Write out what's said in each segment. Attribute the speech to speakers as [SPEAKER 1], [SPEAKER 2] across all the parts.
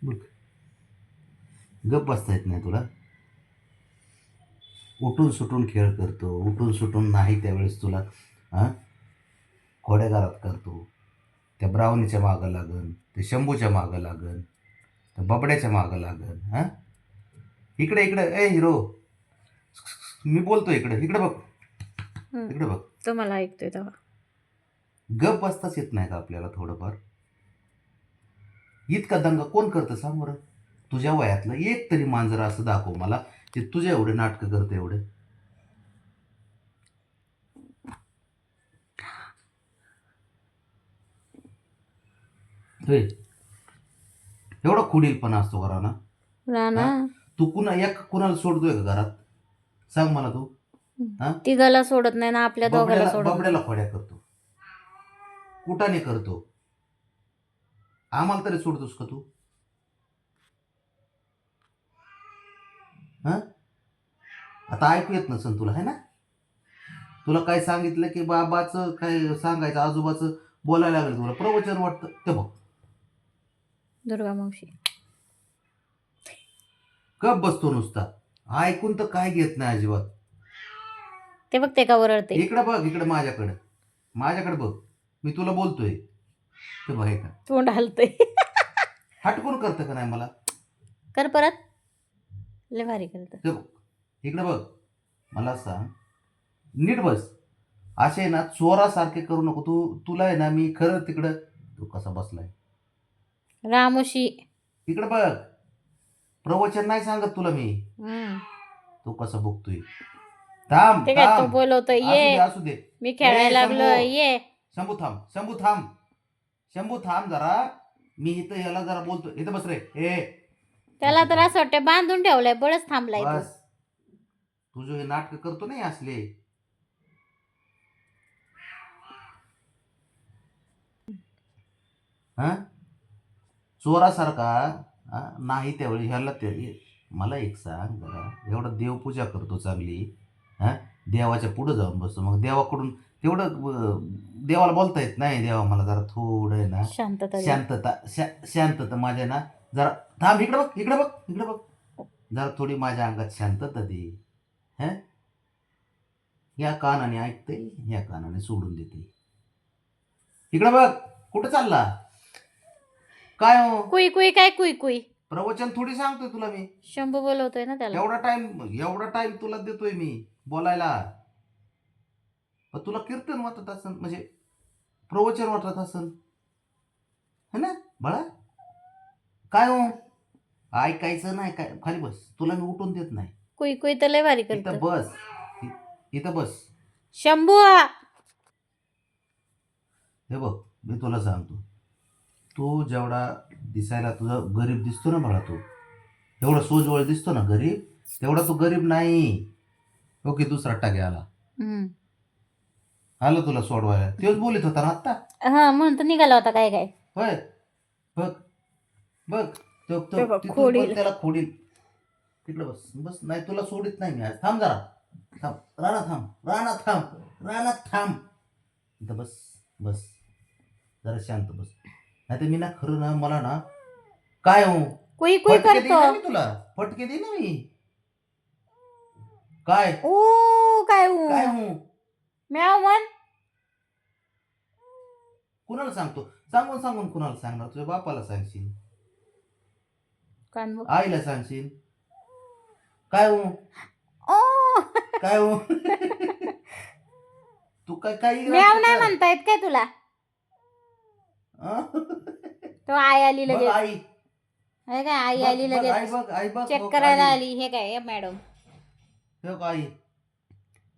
[SPEAKER 1] बघ, गप बसता येत नाही तुला. उठून सुटून खेळ करतो, उठून सुटून नाही त्यावेळेस तुला हां खोड्या घरात करतो. त्या ब्राउनीच्या मागं लागन, ते शंभूच्या मागं लागन, त्या बबड्याच्या मागं लागन. हां, इकडे इकडे ए हिरो, मी बोलतो, इकडे इकडे बघ, इकडे बघ.
[SPEAKER 2] तो मला ऐकतोय तेव्हा.
[SPEAKER 1] गप बसताच येत नाही का आपल्याला थोडंफार? इतका दंगा कोण करतं सांग बरं? तुझ्या वयातलं एक तरी मांजर असं दाखव मला ते तुझ्या एवढे नाटकं करतं एवढे. एवढा खुडीलपणा असतो का राणा?
[SPEAKER 2] राणा
[SPEAKER 1] तू कुणाला सोडतोय का घरात? सांग मला तू.
[SPEAKER 2] तिघाला सोडत नाही ना, आपल्या दोघाला सोडत नाही.
[SPEAKER 1] बबड्याला खोड्या करतो, कुठाने करतो, आम्हाला तरी सोडतोस का तू? आता ऐकू येत नसन तुला, है ना? तुला काय सांगितलं की बाबाचं काय सांगायचं, आजोबाचं बोलायला लागलं तुला प्रवचन वाटतं ते बघ.
[SPEAKER 2] दुर्गा मावशी
[SPEAKER 1] कप बसतो नुसता, ऐकून तर काय घेत नाही अजिबात.
[SPEAKER 2] ते बघ ते का ओरडते.
[SPEAKER 1] इकडे बघ, इकडे माझ्याकडे बघ, मी तुला बोलतोय ते बघ. का
[SPEAKER 2] तोंड हलतंय.
[SPEAKER 1] हटकून करतं का नाही मला?
[SPEAKER 2] कर परत, लय भारी करत.
[SPEAKER 1] ते बघ, इकडे बघ, मला सांग, नीट बस. असे ना चोरासारखे करू नको तू. तुला आहे ना मी खरं तिकडं, तू कसा बसलाय
[SPEAKER 2] रामोशी
[SPEAKER 1] इकडे बघ, प्रवचन नाही सांगत तुला मी.
[SPEAKER 2] हम्म.
[SPEAKER 1] तू कसं बघतोय? थांब
[SPEAKER 2] ते काय तो
[SPEAKER 1] थांब,
[SPEAKER 2] बोलवतोय,
[SPEAKER 1] असू दे
[SPEAKER 2] ये
[SPEAKER 1] असू दे.
[SPEAKER 2] मी खेळायला लागलो, ये.
[SPEAKER 1] शंभू थांब, शंभू थांब, शंभू थांब जरा. मी इथं याला जरा बोलतो, इथं बस रे. ए
[SPEAKER 2] त्याला तर असं वाटतं बांधून ठेवलंय, बळच थांबलाय तो.
[SPEAKER 1] बस, तुझं हे नाटक करतो नाही असले. हा, चोरासारखा नाही त्यावेळी ह्याला ते. मला एक सांग जरा, एवढं देवपूजा करतो चांगली, हा, देवाच्या पुढे जाऊन बसतो, मग देवाकडून तेवढं देवाला बोलता येत नाही? देवा मला जरा थोडं आहे ना शांतता माझ्या ना जरा. थांब, इकडे बघ, इकडे बघ, इकडे बघ, जरा थोडी माझ्या अंगात शांतता दे. हा, या कानाने ऐकते, या कानाने सोडून देते. इकडे बघ, कुठं चालला काय हो?
[SPEAKER 2] कुई कुई काय कुई कुई?
[SPEAKER 1] प्रवचन थोडी सांगतोय तुला मी.
[SPEAKER 2] शंभू बोलवतोय ना त्याला.
[SPEAKER 1] एवढा टाइम तुला देतोय मी बोलायला. पण तुला कीर्तन वाटत असन, म्हणजे प्रवचन वाटत असन, है ना बाळा? काय हो, ऐकायचं नाही काय? खाली बस, तुला मी उठून देत नाही.
[SPEAKER 2] कुई कुई तर लय भारी करत.
[SPEAKER 1] इथं बस, इथं बस.
[SPEAKER 2] शंभू
[SPEAKER 1] हे बघ, मी तुला सांगतो, तू जेवढा दिसायला तुझा गरीब दिसतो ना बाळा, तू एवढा सोजवळ दिसतो ना गरीब, तेवढा तू गरीब नाही. ओके, दुसरा टाके आला आलं तुला सोडवायला. तेच बोलत होता ना आत्ता.
[SPEAKER 2] हा, म्हणून तर निघाला होता काय काय.
[SPEAKER 1] होय, बघ बघ,
[SPEAKER 2] खोडील.
[SPEAKER 1] त्याला खोडील. तिकडे बस बस, नाही तुला सोडित नाही मी आज. थांब जरा, थांब राणा, थांब राणा, थांब राणा, थांब इथं बस, बस जरा शांत बस. नाही तर मी ना खरं ना, मला ना काय हो
[SPEAKER 2] कुई कुई
[SPEAKER 1] फटके देईन
[SPEAKER 2] करतो.
[SPEAKER 1] ना मी तुला, फटके देईन ना मी. काय
[SPEAKER 2] काय
[SPEAKER 1] काय हो?
[SPEAKER 2] म्याव म्हण.
[SPEAKER 1] कुणाला सांगतो? सांगून सांगून कुणाला सांगणार? तुझ्या बापाला सांगशील, आईला सांगशील. काय हो काय हो? तू काय काही
[SPEAKER 2] म्याव नाही म्हणता येत काय तुला? तो आई आली लगेच.
[SPEAKER 1] आई,
[SPEAKER 2] हे काय आई आली लगेच.
[SPEAKER 1] आई बघ, आई बघ,
[SPEAKER 2] चेक करायला आली. हे काय मॅडम?
[SPEAKER 1] हे बघ आई,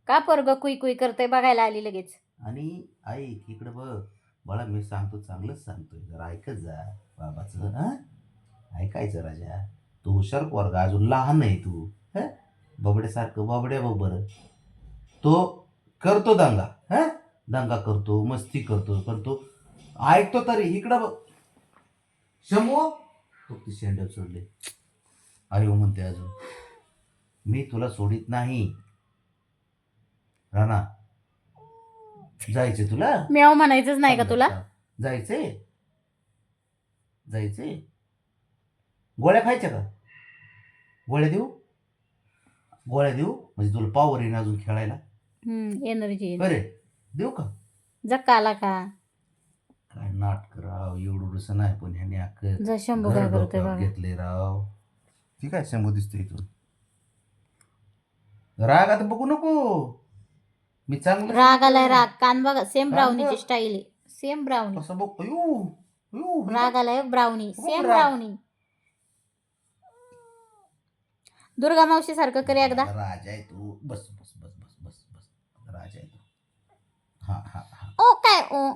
[SPEAKER 2] का पोरग कुई कुई करतोय बघायला आली लगेच.
[SPEAKER 1] आणि आई इकडे बघ बाळा, मी सांगतो चांगलंच सांगतोय, जरा ऐकत जा बाबाचं. ऐकायचं राजा, तू हुशार पोरगा, अजून लहान आहे तू. बबड्यासारखं बबड्या बघ बरं, तो करतो दंगा, दंगा करतो, मस्ती करतो, पण तो ऐकतो तरी. इकडं बघ शंभू, फक्त शेंडा सोडले, अरे हो म्हणते अजून. मी तुला सोडित नाही राणा. जायचे तुला?
[SPEAKER 2] म्याव म्हणायचंच नाही का तुला?
[SPEAKER 1] जायचे जायचे गोळ्या खायच्या का? गोळ्या देऊ? गोळ्या देऊ म्हणजे तुला पावर येईन अजून खेळायला.
[SPEAKER 2] एनर्जी
[SPEAKER 1] बरे देऊ का?
[SPEAKER 2] जक्का आला का?
[SPEAKER 1] काय नाटक राव, एवढं नाही पण ह्याने अख्खं
[SPEAKER 2] जा शंभू
[SPEAKER 1] घर
[SPEAKER 2] काय करतोय
[SPEAKER 1] डोक्यावर
[SPEAKER 2] बघा.
[SPEAKER 1] घेतले राव. ठीक आहे, शंभू दिसतो इथून. राग आता बघू नको, मी चांगलं
[SPEAKER 2] राग आलाय राग. कान बघा, सेम
[SPEAKER 1] कान
[SPEAKER 2] ब्राउनीची
[SPEAKER 1] बघ.
[SPEAKER 2] स्टाईल आहे. Same brownie.
[SPEAKER 1] कसं बघ. अयो अयो, हे
[SPEAKER 2] राग
[SPEAKER 1] बघ.
[SPEAKER 2] आलाय ब्राउनी.
[SPEAKER 1] बघ
[SPEAKER 2] सेम
[SPEAKER 1] राग.
[SPEAKER 2] ब्राउनी. दुर्गा मावशी सारखं कर एकदा.
[SPEAKER 1] राजा आहे तू. बस बस बस बस बस बस. राजा आहे तू. हा हा हा.
[SPEAKER 2] ओ काय ओ